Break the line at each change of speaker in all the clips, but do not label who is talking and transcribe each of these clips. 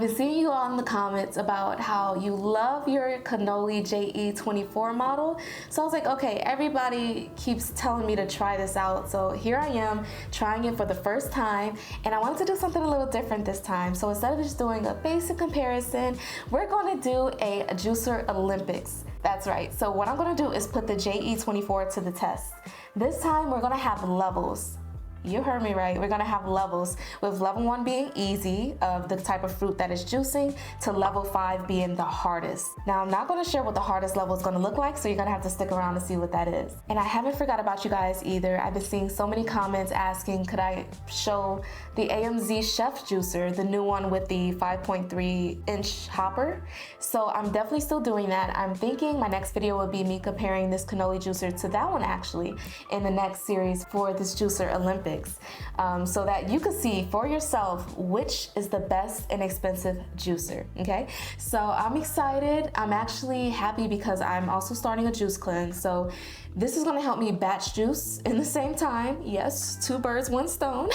been seeing you all in the comments about how you love your Canoly JE-24 model. So I was like, okay, everybody keeps telling me to try this out. So here I am trying it for the first time, and I wanted to do something a little different this time. So instead of just doing a basic comparison, we're going to do a Juicer Olympics. That's right. So what I'm going to do is put the JE-24 to the test. This time we're going to have levels. You heard me right. We're gonna have levels, with level 1 being easy, of the type of fruit that is juicing, to level 5 being the hardest. Now, I'm not gonna share what the hardest level is gonna look like, so you're gonna have to stick around to see what that is. And I haven't forgot about you guys either. I've been seeing so many comments asking, could I show the AMZ Chef Juicer, the new one with the 5.3-inch hopper? So I'm definitely still doing that. I'm thinking my next video will be me comparing this Canoly juicer to that one actually in the next series for this Juicer Olympics. So that you can see for yourself which is the best and expensive juicer, okay? So I'm excited. I'm actually happy because I'm also starting a juice cleanse. So this is gonna help me batch juice in the same time. Yes, 2 birds, 1 stone,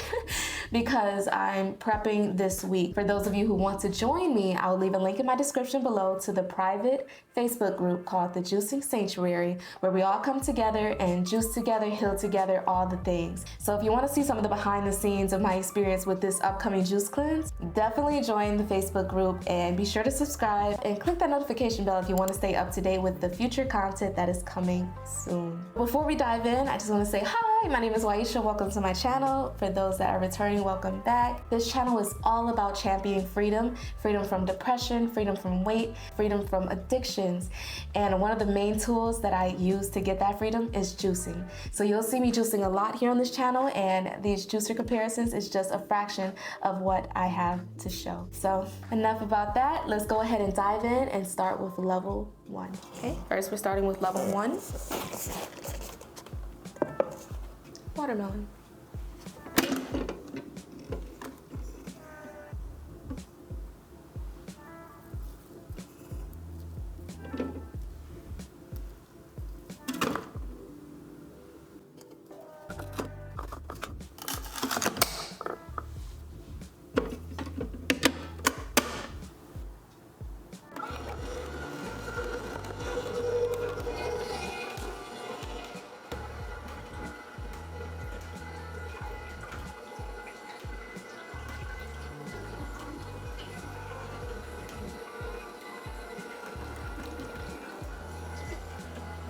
because I'm prepping this week. For those of you who want to join me, I'll leave a link in my description below to the private Facebook group called the Juicing Sanctuary, where we all come together and juice together, heal together, all the things. So if you want to see some of the behind the scenes of my experience with this upcoming juice cleanse, definitely join the Facebook group and be sure to subscribe and click that notification bell if you want to stay up to date with the future content that is coming soon. Before we dive in, I just want to say hi, my name is Waisha. Welcome to my channel. For those that are returning, welcome back. This channel is all about championing freedom, freedom from depression, freedom from weight, freedom from addictions. And one of the main tools that I use to get that freedom is juicing. So you'll see me juicing a lot here on this channel, and these juicer comparisons is just a fraction of what I have to show. So enough about that. Let's go ahead and dive in and start with level 1. Okay, first we're starting with level 1. Watermelon.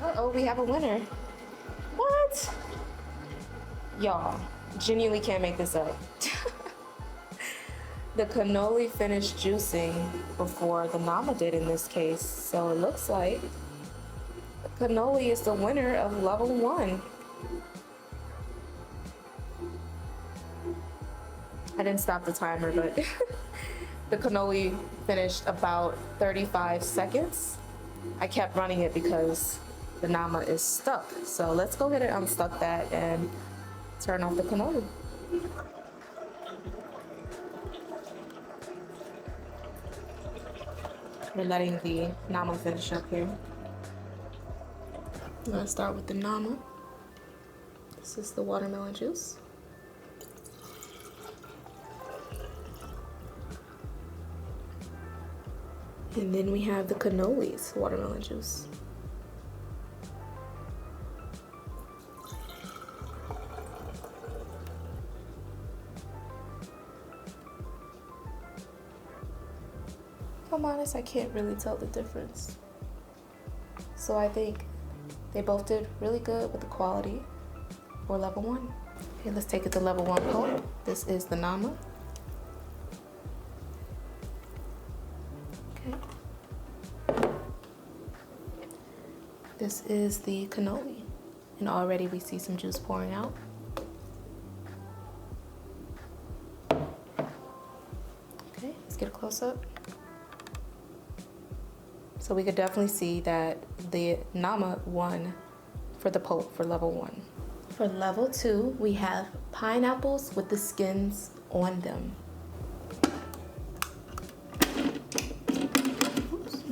Uh-oh, we have a winner. What? Y'all, genuinely can't make this up. The Canoly finished juicing before the Nama did in this case, so it looks like the Canoly is the winner of level 1. I didn't stop the timer, but the Canoly finished about 35 seconds. I kept running it because the Nama is stuck. So let's go ahead and unstuck that and turn off the Canoly. We're letting the Nama finish up here. I'm gonna start with the Nama. This is the watermelon juice. And then we have the Canoly's watermelon juice. If I'm honest, I can't really tell the difference. So I think they both did really good with the quality for level 1. Okay, let's take it to level 1 pulp. This is the Nama. Okay. This is the Canoly. And already we see some juice pouring out. Okay, let's get a close up. So we could definitely see that the Nama won for the pulp for level 1. For level 2, we have pineapples with the skins on them. Oops.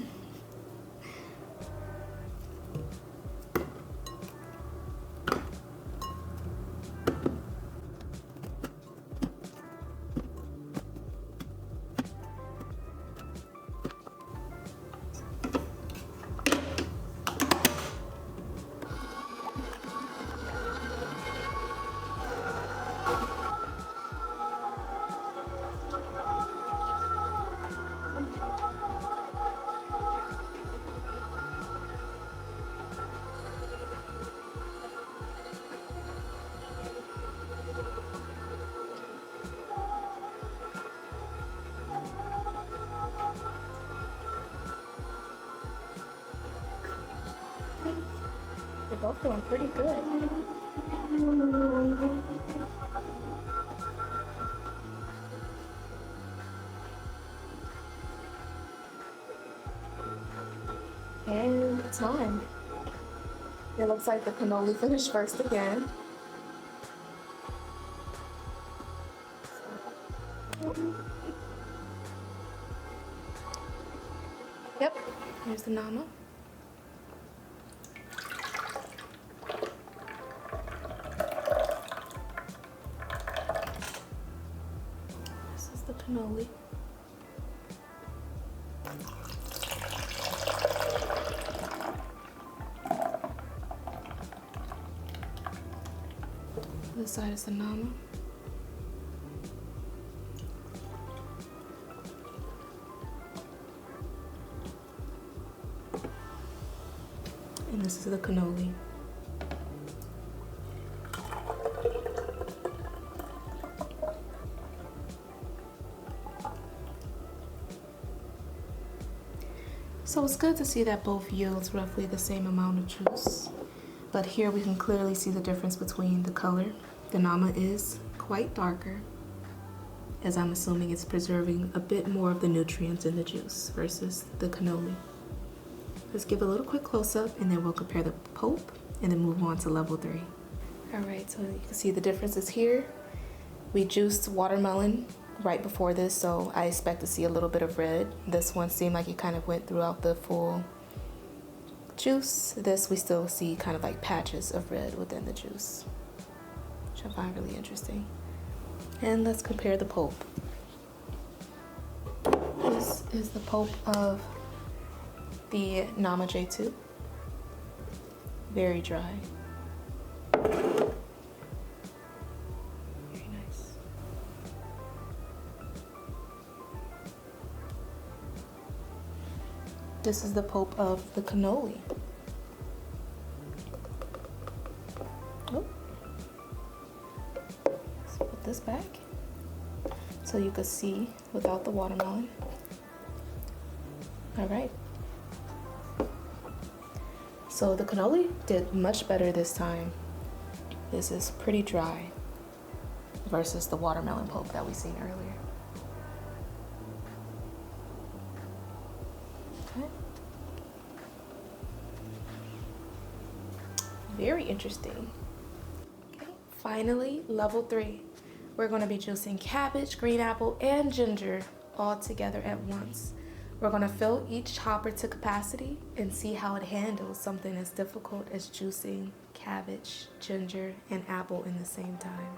They're both doing pretty good. And time. It looks like the cannoli finished first again. Yep, here's the nama. This is the cannoli. This side is the nama. And this is the cannoli. So it's good to see that both yields roughly the same amount of juice. But here we can clearly see the difference between the color. The nama is quite darker, as I'm assuming it's preserving a bit more of the nutrients in the juice versus the cannoli. Let's give a little quick close-up and then we'll compare the pulp and then move on to level 3. All right, so you can see the differences here. We juiced watermelon right before this, so I expect to see a little bit of red. This one seemed like it kind of went throughout the full juice. This we still see kind of like patches of red within the juice, which I find really interesting. And let's compare the pulp. This is the pulp of the Nama J2. Very dry. Very nice. This is the pulp of the cannoli. Oh. Let's put this back so you can see without the watermelon. All right. So the cannoli did much better this time. This is pretty dry versus the watermelon pulp that we seen earlier. Okay. Very interesting. Okay. Finally, level 3. We're going to be juicing cabbage, green apple, and ginger all together at once. We're going to fill each hopper to capacity and see how it handles something as difficult as juicing cabbage, ginger, and apple in the same time.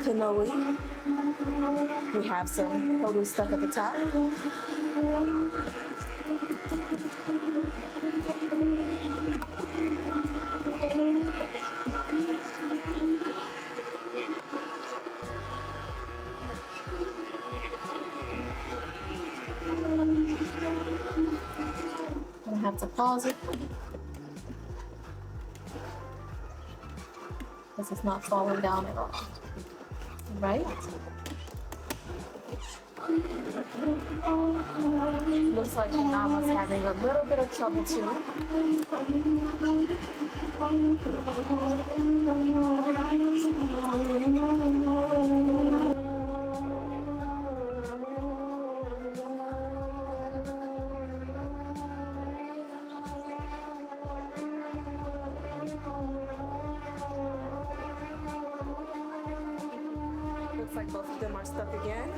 Cannoli. We have some produce stuck at the top. I'm gonna have to pause it because it's not falling down at all. Right? Looks like Nama's having a little bit of trouble too. Both of them are stuck again.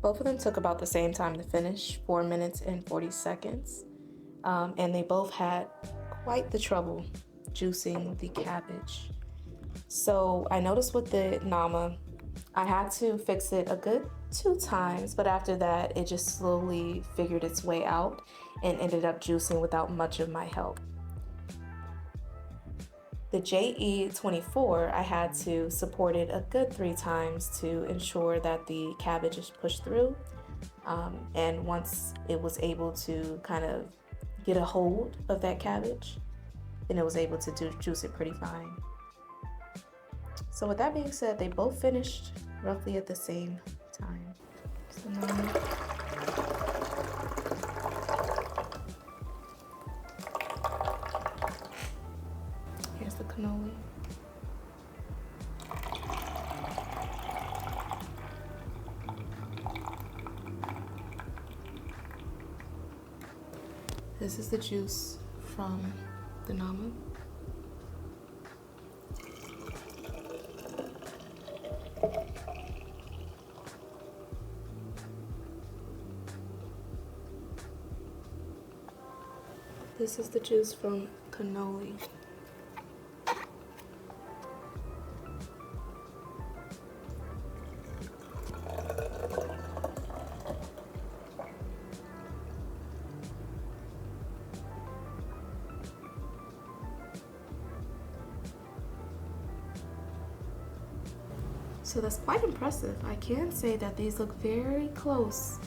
Both of them took about the same time to finish, 4 minutes and 40 seconds. And they both had quite the trouble juicing the cabbage. So I noticed with the Nama, I had to fix it a good 2 times, but after that, it just slowly figured its way out and ended up juicing without much of my help. The JE-24, I had to support it a good 3 times to ensure that the cabbage is pushed through. And once it was able to kind of get a hold of that cabbage, then it was able to juice it pretty fine. So with that being said, they both finished roughly at the same time. So now, here's the cannoli. This is the juice from the Nama. This is the juice from Canoly. So that's quite impressive. I can say that these look very close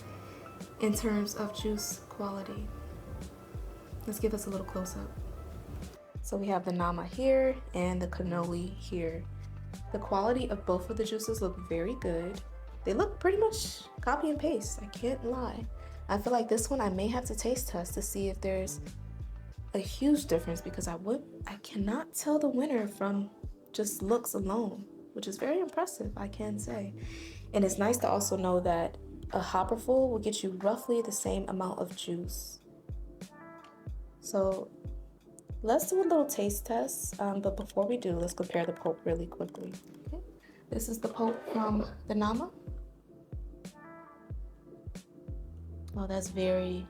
in terms of juice quality. Let's give this a little close up. So we have the Nama here and the Canoly here. The quality of both of the juices look very good. They look pretty much copy and paste, I can't lie. I feel like this one I may have to taste test to see if there's a huge difference, because I cannot tell the winner from just looks alone, which is very impressive, I can say. And it's nice to also know that a hopperful will get you roughly the same amount of juice. So let's do a little taste test, but before we do, let's compare the pulp really quickly. Okay. This is the pulp from the Nama. Oh, that's very,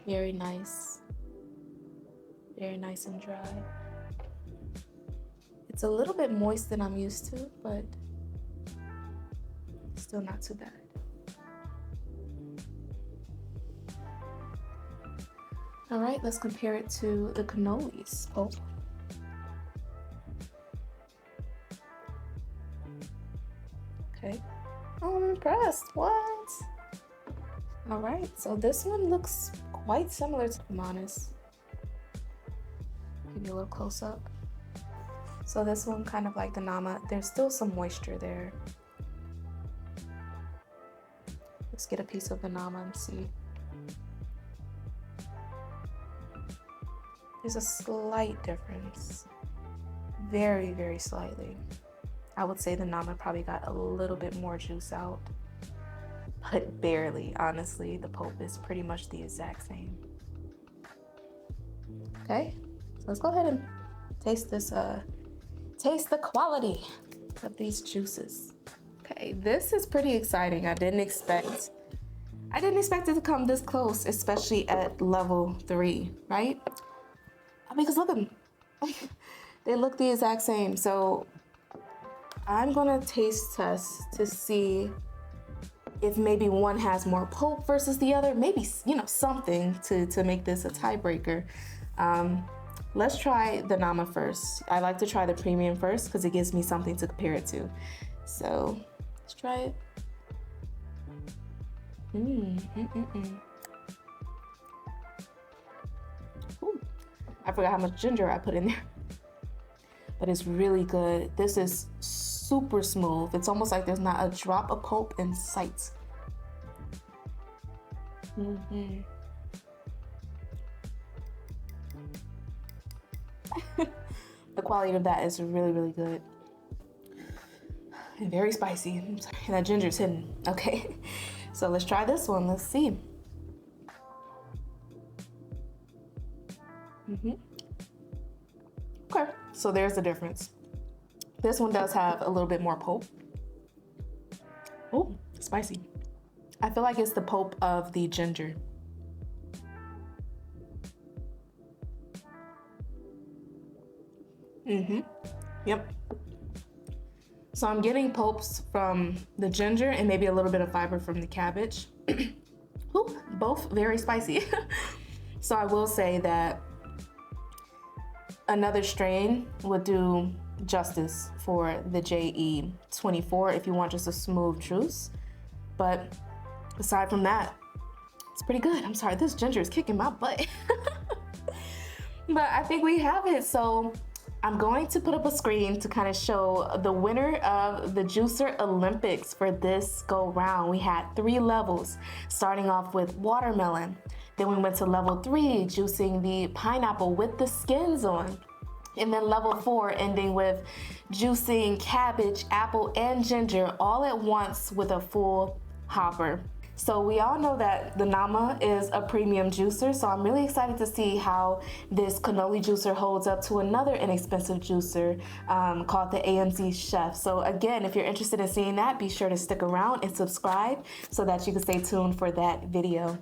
very nice. Very nice and dry. It's a little bit moist than I'm used to, but still not too bad. All right, let's compare it to the Canoly's pulp. Okay. Oh, I'm impressed. What? All right, so this one looks quite similar to the honest. Give you a little close up. So this one, kind of like the Nama, there's still some moisture there. Let's get a piece of the Nama and see. There's a slight difference. Very, very slightly. I would say the Nama probably got a little bit more juice out, but barely, honestly. The pulp is pretty much the exact same. Okay, so let's go ahead and taste this, taste the quality of these juices. Okay, this is pretty exciting. I didn't expect it to come this close, especially at level 3, right? Because look at them. They look the exact same. So I'm gonna taste test to see if maybe one has more pulp versus the other. Maybe, you know, something to make this a tiebreaker. Let's try the Nama first. I like to try the premium first because it gives me something to compare it to. So let's try it. Ooh, I forgot how much ginger I put in there. But it's really good. This is super smooth. It's almost like there's not a drop of pulp in sight. The quality of that is really, really good. And very spicy. I'm sorry, that ginger's hidden. Okay, so let's try this one. Let's see. Okay, so there's the difference. This one does have a little bit more pulp. Oh, spicy. I feel like it's the pulp of the ginger. Yep. So I'm getting pulps from the ginger and maybe a little bit of fiber from the cabbage. Ooh, both very spicy. So I will say that another strain would do justice for the JE-24 if you want just a smooth juice. But aside from that, it's pretty good. I'm sorry, this ginger is kicking my butt. But I think we have it. So I'm going to put up a screen to kind of show the winner of the Juicer Olympics for this go round. We had 3 levels, starting off with watermelon. Then we went to level 3, juicing the pineapple with the skins on. And then level 4, ending with juicing cabbage, apple, and ginger all at once with a full hopper. So we all know that the Nama is a premium juicer, so I'm really excited to see how this cannoli juicer holds up to another inexpensive juicer called the AMZ Chef. So again, if you're interested in seeing that, be sure to stick around and subscribe so that you can stay tuned for that video.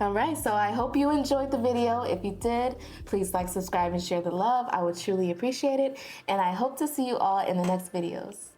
All right, so I hope you enjoyed the video. If you did, please like, subscribe, and share the love. I would truly appreciate it. And I hope to see you all in the next videos.